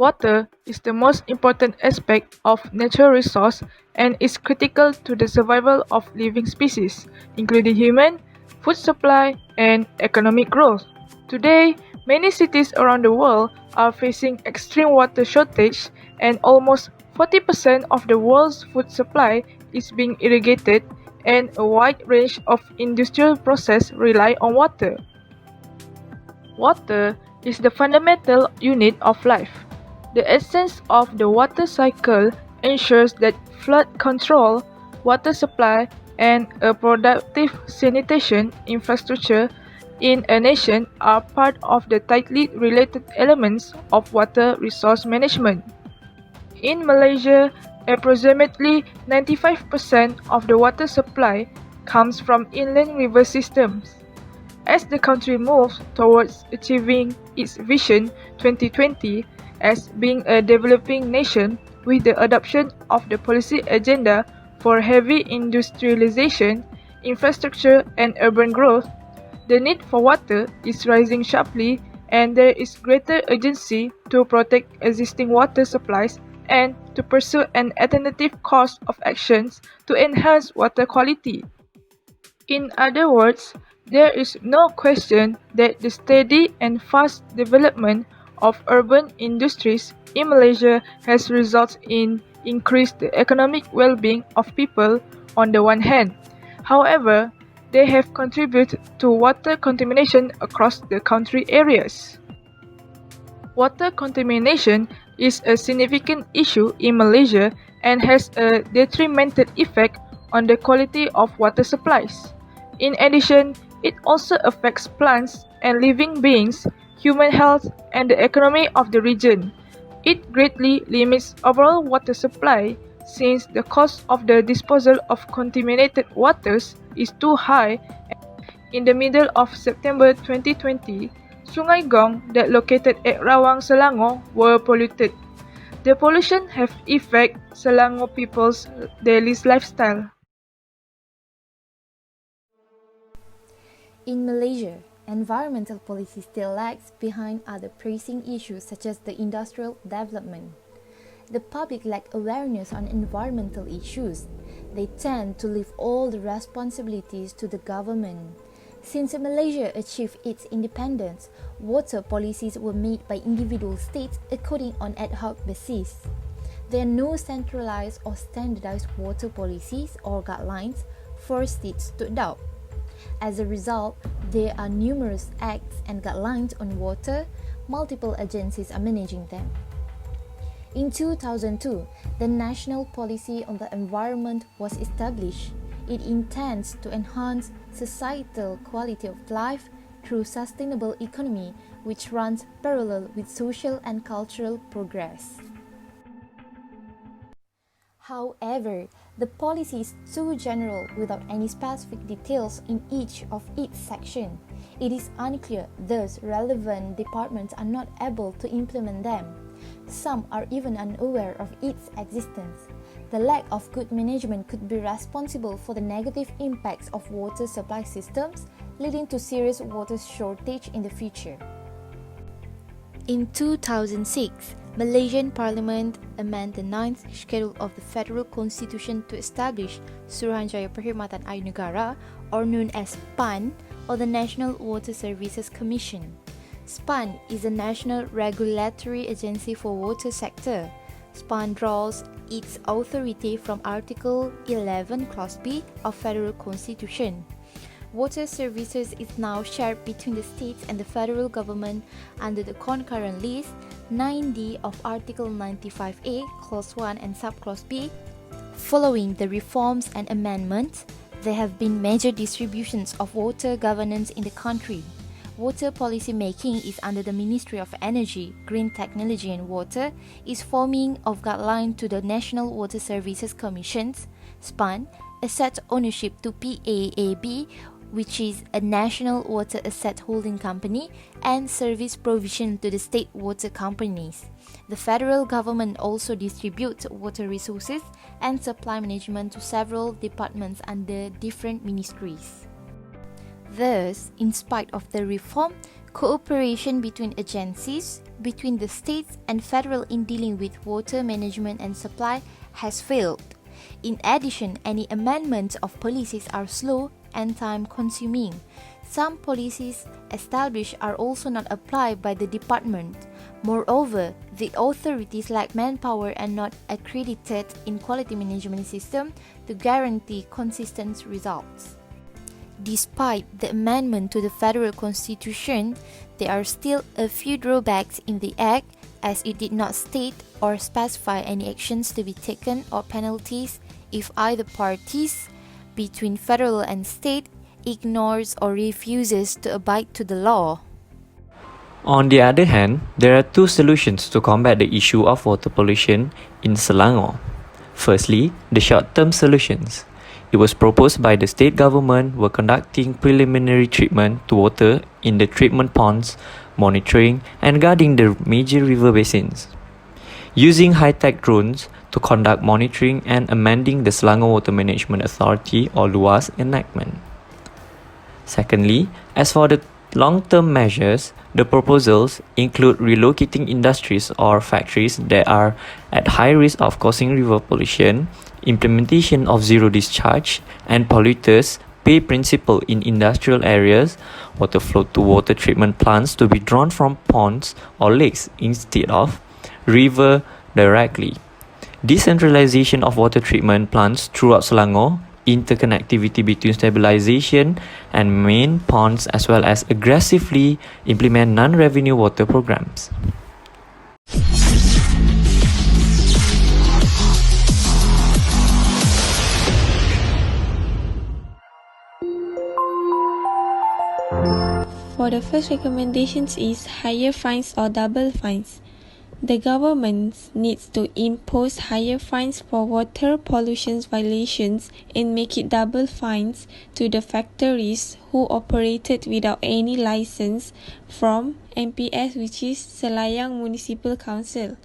Water is the most important aspect of natural resource and is critical to the survival of living species, including human, food supply, and economic growth. Today, many cities around the world are facing extreme water shortage and almost 40% of the world's food supply is being irrigated and a wide range of industrial processes rely on water. Water is the fundamental unit of life. The essence of the water cycle ensures that flood control, water supply, and a productive sanitation infrastructure in a nation are part of the tightly related elements of water resource management. In Malaysia, approximately 95% of the water supply comes from inland river systems. As the country moves towards achieving its Vision 2020 as being a developing nation with the adoption of the policy agenda for heavy industrialization, infrastructure, and urban growth, the need for water is rising sharply and there is greater urgency to protect existing water supplies and to pursue an alternative course of actions to enhance water quality. In other words, there is no question that the steady and fast development of urban industries in Malaysia has resulted in increased economic well-being of people on the one hand. However, they have contributed to water contamination across the country areas. Water contamination is a significant issue in Malaysia and has a detrimental effect on the quality of water supplies. In addition, it also affects plants and living beings, human health, and the economy of the region. It greatly limits overall water supply since the cost of the disposal of contaminated waters is too high. In the middle of September 2020, Sungai Gong that located at Rawang, Selangor were polluted. The pollution have affected Selangor people's daily lifestyle. In Malaysia, environmental policy still lags behind other pressing issues such as the industrial development. The public lack awareness on environmental issues. They tend to leave all the responsibilities to the government. Since Malaysia achieved its independence, water policies were made by individual states according on ad hoc basis. There are no centralized or standardized water policies or guidelines for states to adopt. As a result, there are numerous acts and guidelines on water. Multiple agencies are managing them. In 2002, the National Policy on the Environment was established. It intends to enhance societal quality of life through sustainable economy, which runs parallel with social and cultural progress. However, the policy is too general without any specific details in each of its section. It is unclear, thus relevant departments are not able to implement them. Some are even unaware of its existence. The lack of good management could be responsible for the negative impacts of water supply systems, leading to serious water shortage in the future. In 2006, Malaysian Parliament amended the 9th schedule of the Federal Constitution to establish Suruhanjaya Perkhidmatan Air Negara, or known as PAN, or the National Water Services Commission. SPAN is a national regulatory agency for water sector. SPAN draws its authority from Article 11 Clause B of Federal Constitution. Water services is now shared between the states and the federal government under the concurrent list 9D of Article 95A, Clause 1 and Subclause B. Following the reforms and amendments, there have been major distributions of water governance in the country. Water policy making is under the Ministry of Energy, Green Technology and Water, is forming of guideline to the National Water Services Commissions, SPAN, asset ownership to PAAB, which is a national water asset holding company, and service provision to the state water companies. The federal government also distributes water resources and supply management to several departments under different ministries. Thus, in spite of the reform, Cooperation between agencies, between the states and federal in dealing with water management and supply has failed. In addition, any amendments of policies are slow and time-consuming. Some policies established are also not applied by the department. Moreover, the authorities lack manpower and not accredited in quality management system to guarantee consistent results. Despite the amendment to the federal constitution, there are still a few drawbacks in the act, as it did not state or specify any actions to be taken or penalties if either parties between federal and state ignores or refuses to abide to the law. On the other hand, there are two solutions to combat the issue of water pollution in Selangor. Firstly, the short-term solutions. It was proposed by the state government were conducting preliminary treatment to water in the treatment ponds, monitoring and guarding the major river basins. Using high-tech drones to conduct monitoring and amending the Selangor Water Management Authority or LUAS enactment. Secondly, as for the long-term measures, the proposals include relocating industries or factories that are at high risk of causing river pollution, implementation of zero discharge and polluters pay principle in industrial areas, water flow to water treatment plants to be drawn from ponds or lakes instead of river directly. Decentralization of water treatment plants throughout Selangor, interconnectivity between stabilization and main ponds, as well as aggressively implement non-revenue water programs. For the first recommendations is higher fines or double fines. The government needs to impose higher fines for water pollution violations and make it double fines to the factories who operated without any license from MPS, which is Selayang Municipal Council.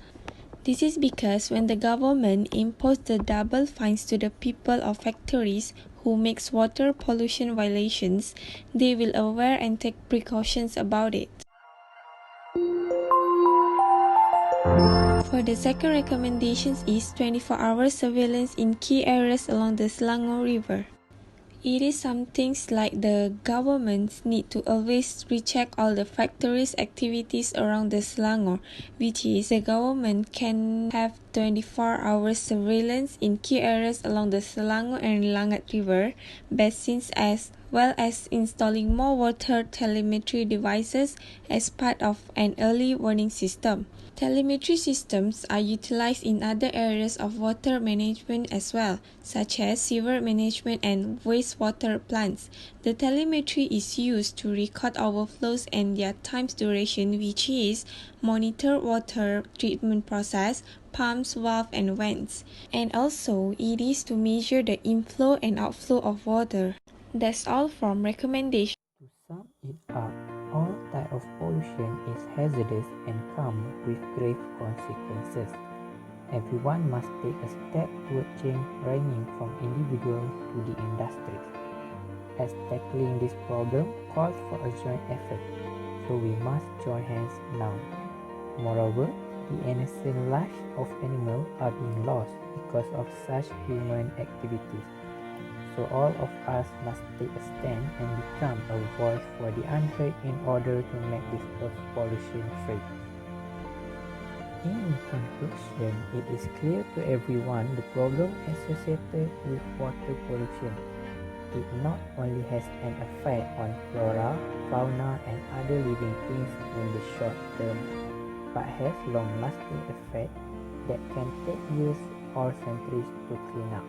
This is because when the government imposed the double fines to the people of factories who makes water pollution violations, they will aware and take precautions about it. For the second recommendations is 24-hour surveillance in key areas along the Selangor River. It is some things like the government need to always recheck all the factories' activities around the Selangor, which is the government can have 24-hour surveillance in key areas along the Selangor and Langat River basins, as well as installing more water telemetry devices as part of an early warning system. Telemetry systems are utilized in other areas of water management as well, such as sewer management and wastewater plants. The telemetry is used to record overflows and their time duration, which is monitor water treatment process, pumps, valves, and vents. And also, it is to measure the inflow and outflow of water. That's all from recommendation. To sum it up, all type of pollution is hazardous and come with grave consequences. Everyone must take a step toward change, ranging from individual to the industry, as tackling this problem calls for a joint effort, so we must join hands now. Moreover, the innocent lives of animals are being lost because of such human activities. So all of us must take a stand and become a voice for the unheard in order to make this earth pollution free. In conclusion, it is clear to everyone the problem associated with water pollution. It not only has an effect on flora, fauna and other living things in the short term, but has long-lasting effect that can take years or centuries to clean up.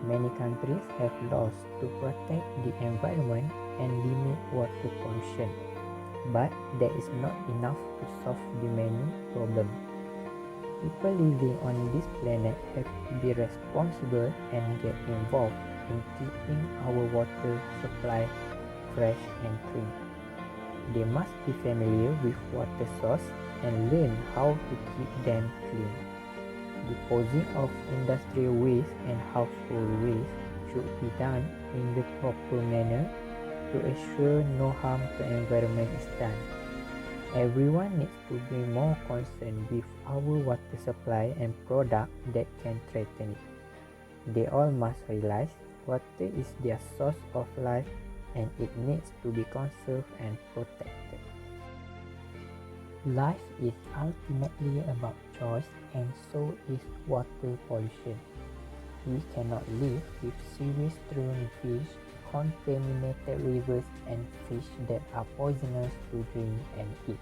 Many countries have laws to protect the environment and limit water pollution, but that is not enough to solve the many problems. People living on this planet have to be responsible and get involved in keeping our water supply fresh and clean. They must be familiar with water source and learn how to keep them clean. Disposing of industrial waste and household waste should be done in the proper manner to assure no harm to environment is done. Everyone needs to be more concerned with our water supply and product that can threaten it. They all must realize water is their source of life and it needs to be conserved and protected. Life is ultimately about choice, and so is water pollution. We cannot live with sewage-strewn fish, contaminated rivers, and fish that are poisonous to drink and eat.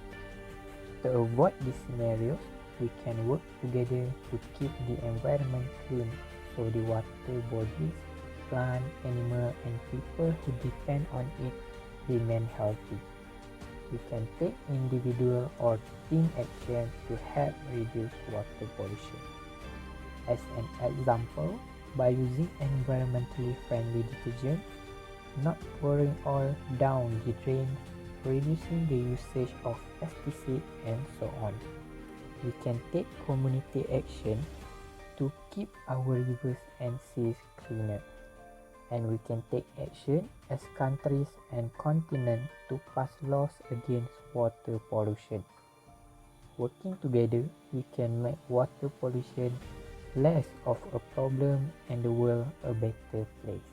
To avoid these scenarios, we can work together to keep the environment clean so the water bodies, plant, animal, and people who depend on it remain healthy. We can take individual or team action to help reduce water pollution. As an example, by using environmentally friendly detergent, not pouring oil down the drain, reducing the usage of pesticides, and so on. We can take community action to keep our rivers and seas cleaner. And we can take action as countries and continents to pass laws against water pollution. Working together, we can make water pollution less of a problem and the world a better place.